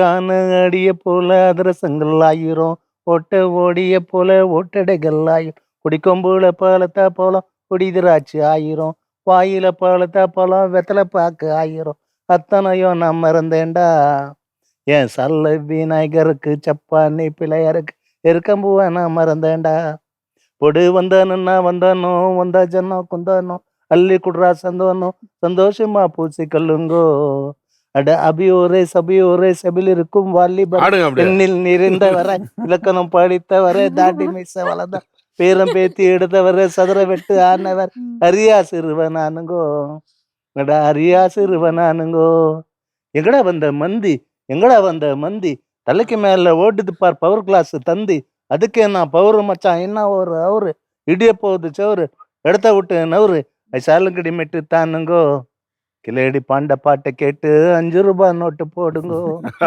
ஆன அடிய போல அதிரசங்கள் ஆயிரும், ஓட்ட ஓடிய போல ஓட்டடைகள் ஆயிரும், குடிக்கொம்புல பழத்தா போலம் குடிதிராட்சி ஆயிரும், வாயில பழத்தா போலம் வெத்தலை பாக்கு ஆயிரும், அத்தனையும் நான் மறந்தேன்டா என் சல்ல விநாயகருக்கு சப்பானி பிள்ளையாருக்கு எருக்கம்புவ நான் மறந்தேன்டா. பொடு வந்தானுன்னா வந்தானோ வந்தா ஜன்னோ குந்தானோ அள்ளி குடுறா சந்தோனோ சந்தோஷமா பூசி கல்லுங்கோ. அட அபியோரே சபியோரே செபில் இருக்கும் வாலிபர் ஆடுங்க அப்படியே. எண்ணில் நிறைந்தவர இலக்கணம் படித்தவர தாண்டி மீச வளர்ந்த பேரம் பேத்தி எடுத்தவர் சதுர வெட்டு ஆனவர் அரியா சிறுவனானுங்கோ. அட அரியா சிறுவனானுங்கோ. எங்கடா வந்த மந்தி, எங்கடா வந்த மந்தி, தலைக்கு மேல ஓடுது பார் பவர் கிளாஸ் தந்தி, அதுக்கு என்ன பவரு மச்சான் என்ன ஒரு அவரு இடிய போகுது சோறு இடத்த விட்டு நவரு சாலுங்கடி மெட்டு தானுங்கோ. கிளேடி பாண்ட பாட்டை கேட்டு 5 ரூபாய் நோட்டு போடுங்கோ.